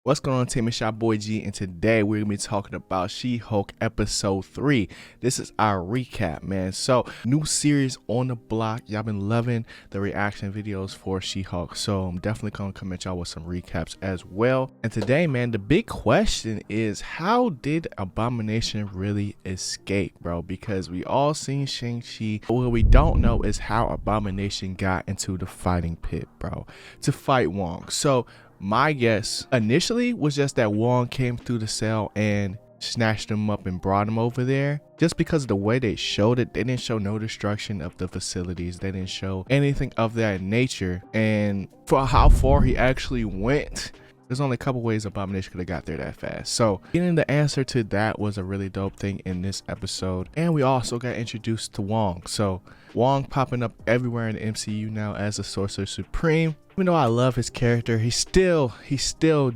What's going on, team? It's your boy G, and today we're gonna be talking about She-Hulk episode 3. This is our recap, man. So, new series on the block. Y'all been loving the reaction videos for She-Hulk, so I'm definitely gonna come at y'all with some recaps as well. And today, man, the big question is, how did Abomination really escape, bro? Because we all seen Shang-Chi. What we don't know is how Abomination got into the fighting pit, bro, to fight Wong. So my guess initially was just that Wong came through the cell and snatched him up and brought him over there. Just because of the way they showed it, they didn't show no destruction of the facilities. They didn't show anything of that nature. And for how far he actually went, there's only a couple ways Abomination could have got there that fast. So getting the answer to that was a really dope thing in this episode. And we also got introduced to Wong. So Wong popping up everywhere in the MCU now as the Sorcerer Supreme. Even though I love his character, he still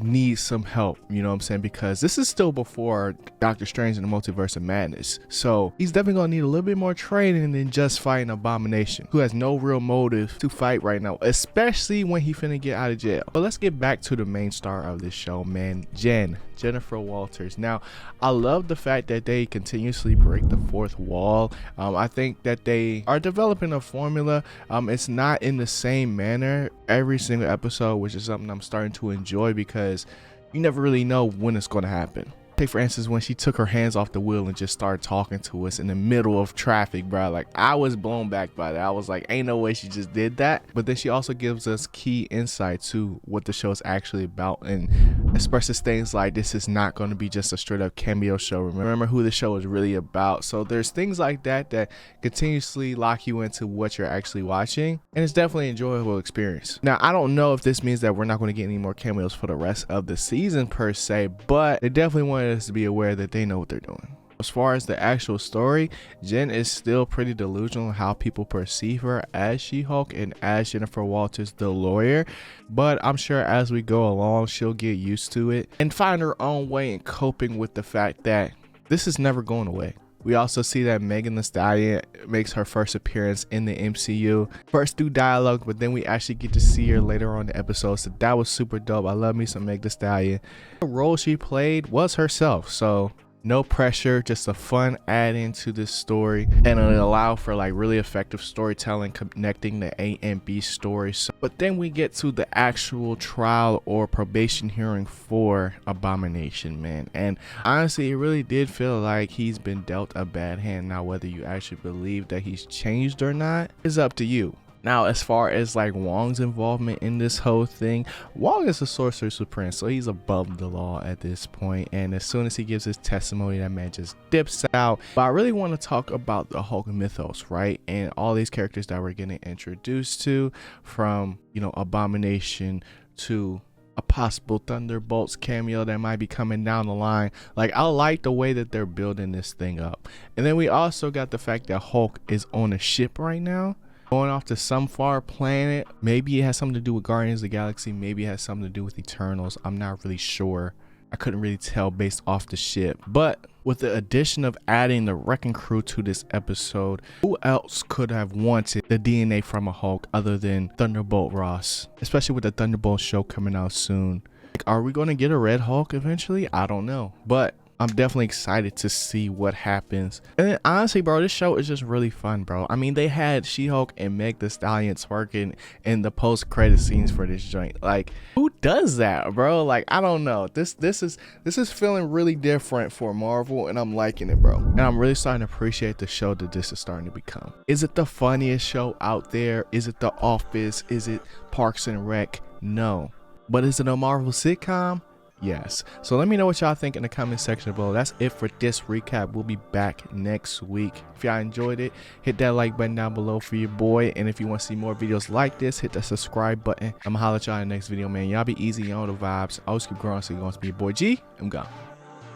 needs some help, you know what I'm saying? Because this is still before Doctor Strange and the Multiverse of Madness. So he's definitely gonna need a little bit more training than just fighting Abomination, who has no real motive to fight right now, especially when he finna get out of jail. But let's get back to the main star of this show, man, Jennifer Walters. Now, I love the fact that they continuously break the fourth wall. I think that they are developing a formula. It's not in the same manner every single episode, which is something I'm starting to enjoy because you never really know when it's going to happen. Take for instance when she took her hands off the wheel and just started talking to us in the middle of traffic, bro. Like, I was blown back by that. I was like, ain't no way she just did that. But then she also gives us key insight to what the show is actually about and expresses things like this is not going to be just a straight up cameo show. Remember who the show is really about. So there's things like that that continuously lock you into what you're actually watching, and it's definitely an enjoyable experience. Now, I don't know if this means that we're not going to get any more cameos for the rest of the season per se, but they definitely want us to be aware that they know what they're doing. As far as the actual story, Jen is still pretty delusional in how people perceive her as She-Hulk and as Jennifer Walters, the lawyer. But I'm sure as we go along, she'll get used to it and find her own way in coping with the fact that this is never going away. We also see that Megan Thee Stallion makes her first appearance in the MCU. First through dialogue, but then we actually get to see her later on in the episode. So that was super dope. I love me some Megan Thee Stallion. The role she played was herself. So no pressure, just a fun add-in to this story, and it allowed for like really effective storytelling, connecting the A and B stories. But then we get to the actual trial or probation hearing for Abomination, man, and honestly it really did feel like he's been dealt a bad hand. Now whether you actually believe that he's changed or not is up to you. Now, as far as like Wong's involvement in this whole thing, Wong is a Sorcerer Supreme, so he's above the law at this point. And as soon as he gives his testimony, that man just dips out. But I really want to talk about the Hulk mythos, right? And all these characters that we're getting introduced to, from, you know, Abomination to a possible Thunderbolts cameo that might be coming down the line. Like, I like the way that they're building this thing up. And then we also got the fact that Hulk is on a ship right now, going off to some far planet. Maybe it has something to do with Guardians of the Galaxy. Maybe it has something to do with Eternals. I'm not really sure. I couldn't really tell based off the ship. But with the addition of adding the Wrecking Crew to this episode, who else could have wanted the DNA from a Hulk other than Thunderbolt Ross? Especially with the Thunderbolt show coming out soon. Like, are we going to get a Red Hulk eventually? I don't know. But I'm definitely excited to see what happens. And then honestly, bro, this show is just really fun, bro. I mean, they had She-Hulk and Meg Thee Stallion twerking in the post-credit scenes for this joint. Like, who does that, bro? Like, I don't know. This is feeling really different for Marvel, and I'm liking it, bro. And I'm really starting to appreciate the show that this is starting to become. Is it the funniest show out there? Is it The Office? Is it Parks and Rec? No. But is it a Marvel sitcom? Yes. So let me know what y'all think in the comment section below. That's it for this recap. We'll be back next week. If y'all enjoyed it, hit that like button down below for your boy. And if you want to see more videos like this, hit that subscribe button. I'm gonna holler at y'all in the next video, man. Y'all be easy on the vibes. Always keep growing, so you're going to be your boy G. I'm gone.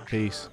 Peace.